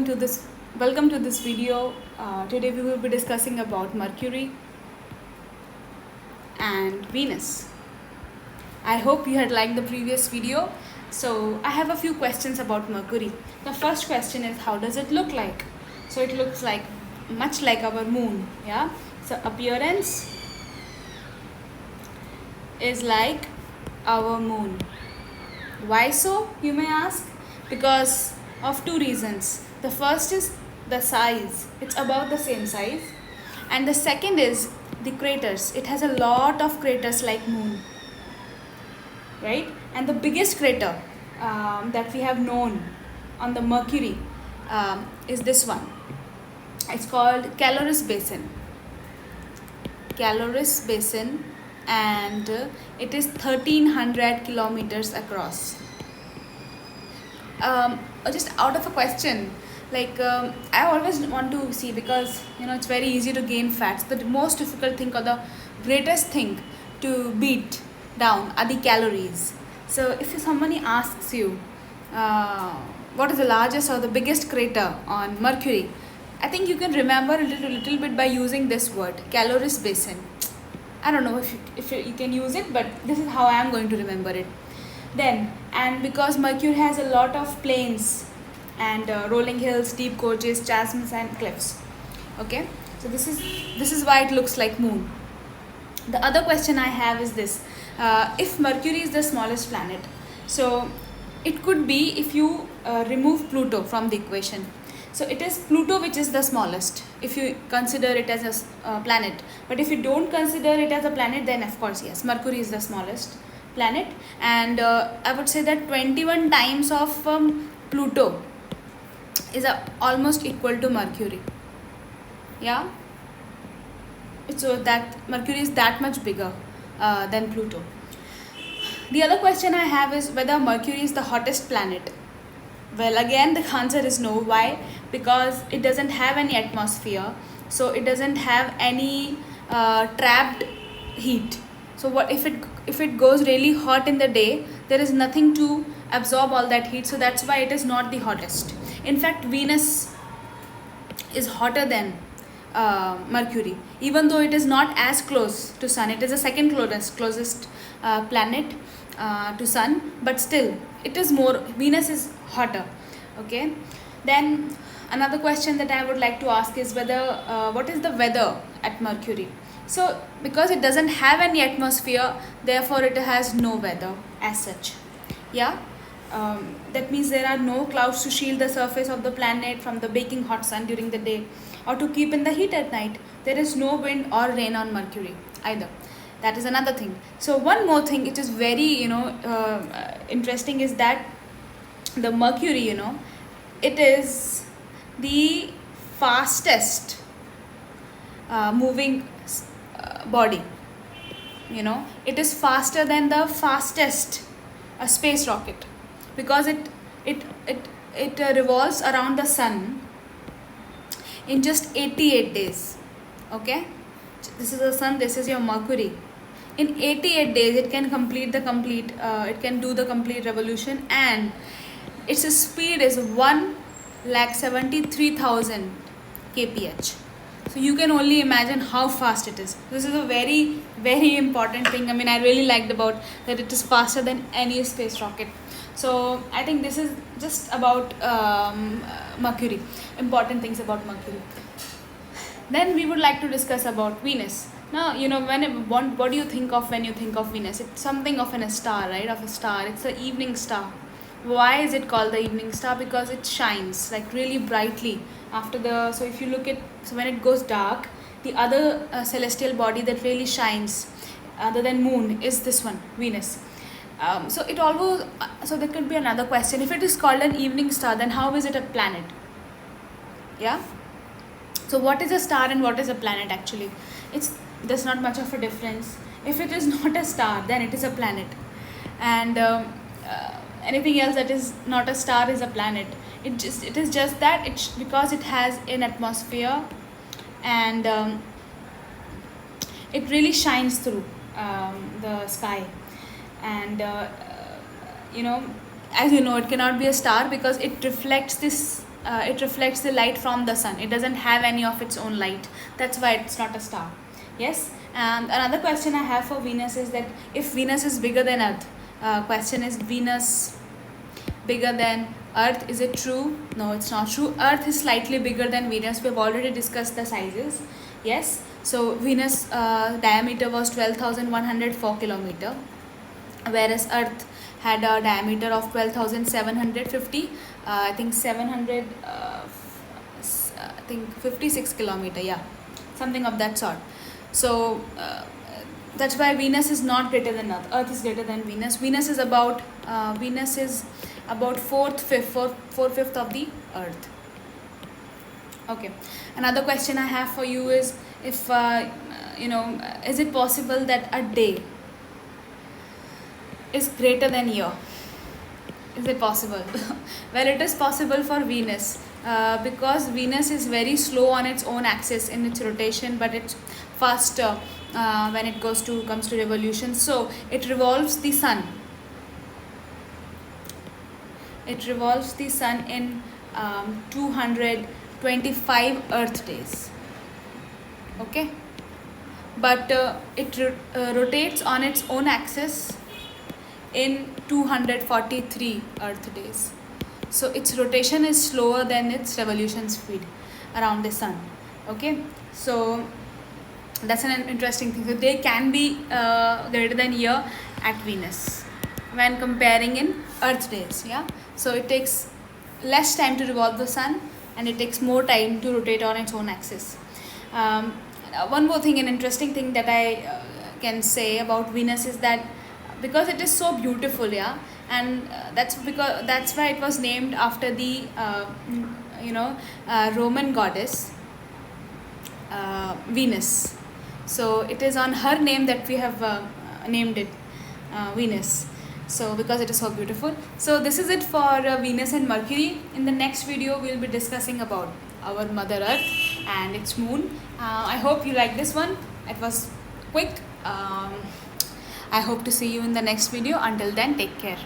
to this video. Today we will be discussing about Mercury and Venus. I hope you had liked the previous video. So I have a few questions about Mercury. The first question is, how does it look like? So it looks like much like our moon. Yeah. So appearance is like our moon. Why so, you may ask? Because of two reasons. The first is the size, it's about the same size, and the second is the craters. It has a lot of craters like moon, right? And the biggest crater that we have known on the Mercury is this one. It's called Caloris Basin. Caloris Basin, and it is 1300 kilometers across. Just out of a question, like I always want to see, because it's very easy to gain fats. The most difficult thing, or the greatest thing to beat down, are the calories. So if somebody asks you what is the largest or the biggest crater on Mercury, I think you can remember a little bit by using this word, Caloris Basin. I don't know if you can use it, but this is how I am going to remember it. Then, and because Mercury has a lot of plains and rolling hills, deep gorges, chasms and cliffs. Okay, so this is why it looks like moon. The other question I have is this: if Mercury is the smallest planet, so it could be if you remove Pluto from the equation. So it is Pluto which is the smallest if you consider it as a planet. But if you don't consider it as a planet, then of course yes, Mercury is the smallest planet. And I would say that 21 times of Pluto is almost equal to Mercury. Yeah. So that Mercury is that much bigger than Pluto. The other question I have is whether Mercury is the hottest planet. Well, again, the answer is no. Why? Because it doesn't have any atmosphere, so it doesn't have any trapped heat. So what if it goes really hot in the day? There is nothing to absorb all that heat, so that's why it is not the hottest. In fact, Venus is hotter than Mercury, even though it is not as close to Sun. It is the second closest planet to Sun, but still it is more. Venus is hotter. Okay. Then another question that I would like to ask is whether what is the weather at Mercury? So because it doesn't have any atmosphere, therefore it has no weather as such. Yeah. That means there are no clouds to shield the surface of the planet from the baking hot sun during the day, or to keep in the heat at night. There is no wind or rain on Mercury either. That is another thing. So one more thing, it is very interesting, is that the Mercury, it is the fastest moving body. It is faster than the fastest space rocket, because it revolves around the sun in just 88 days. Okay, this is the sun, this is your Mercury. In 88 days it can it can do the complete revolution, and its speed is 1,73,000 kph. So you can only imagine how fast it is. This is a very, very important thing. I mean, I really liked about that it is faster than any space rocket. So I think this is just about Mercury, important things about Mercury. Then we would like to discuss about Venus. Now, what do you think of when you think of Venus? It's something of a star, right? Of a star. It's an evening star. Why is it called the evening star? Because it shines like really brightly so if you look at, so when it goes dark, the other celestial body that really shines other than moon is this one, Venus. So there could be another question: if it is called an evening star, then how is it a planet? Yeah. So what is a star and what is a planet? Actually, there's not much of a difference. If it is not a star, then it is a planet, and anything else that is not a star is a planet. It is just that because it has an atmosphere, and it really shines through the sky, and as you know, it cannot be a star because it reflects this it reflects the light from the sun. It doesn't have any of its own light. That's why it's not a star. Yes. And another question I have for Venus is that if Venus is bigger than Earth, question is, Venus bigger than Earth, is it true? No, it's not true. Earth is slightly bigger than Venus. We have already discussed the sizes. Yes. So Venus diameter was 12,104 kilometer, whereas Earth had a diameter of 12,750. I think 700. I think 56 kilometer. Yeah, something of that sort. So that's why Venus is not greater than Earth. Earth is greater than Venus. Venus is about four fifth of the Earth. Okay. Another question I have for you is, if is it possible that a day is greater than year? Is it possible? Well, it is possible for Venus, because Venus is very slow on its own axis in its rotation, but it's faster when it comes to revolution. So it revolves the sun. It revolves the sun in 225 Earth days. Okay, but it rotates on its own axis in 243 Earth days. So its rotation is slower than its revolution speed around the sun. Okay, so that's an interesting thing. So they can be greater than year at Venus when comparing in Earth days. Yeah, so it takes less time to revolve the sun, and it takes more time to rotate on its own axis. One more thing, an interesting thing that I can say about Venus is that because it is so beautiful, yeah, and that's why it was named after the Roman goddess Venus. So it is on her name that we have named it Venus. So because it is so beautiful. So this is it for Venus and Mercury. In the next video, we'll be discussing about our Mother Earth and its moon. I hope you like this one. It was quick. I hope to see you in the next video. Until then, take care.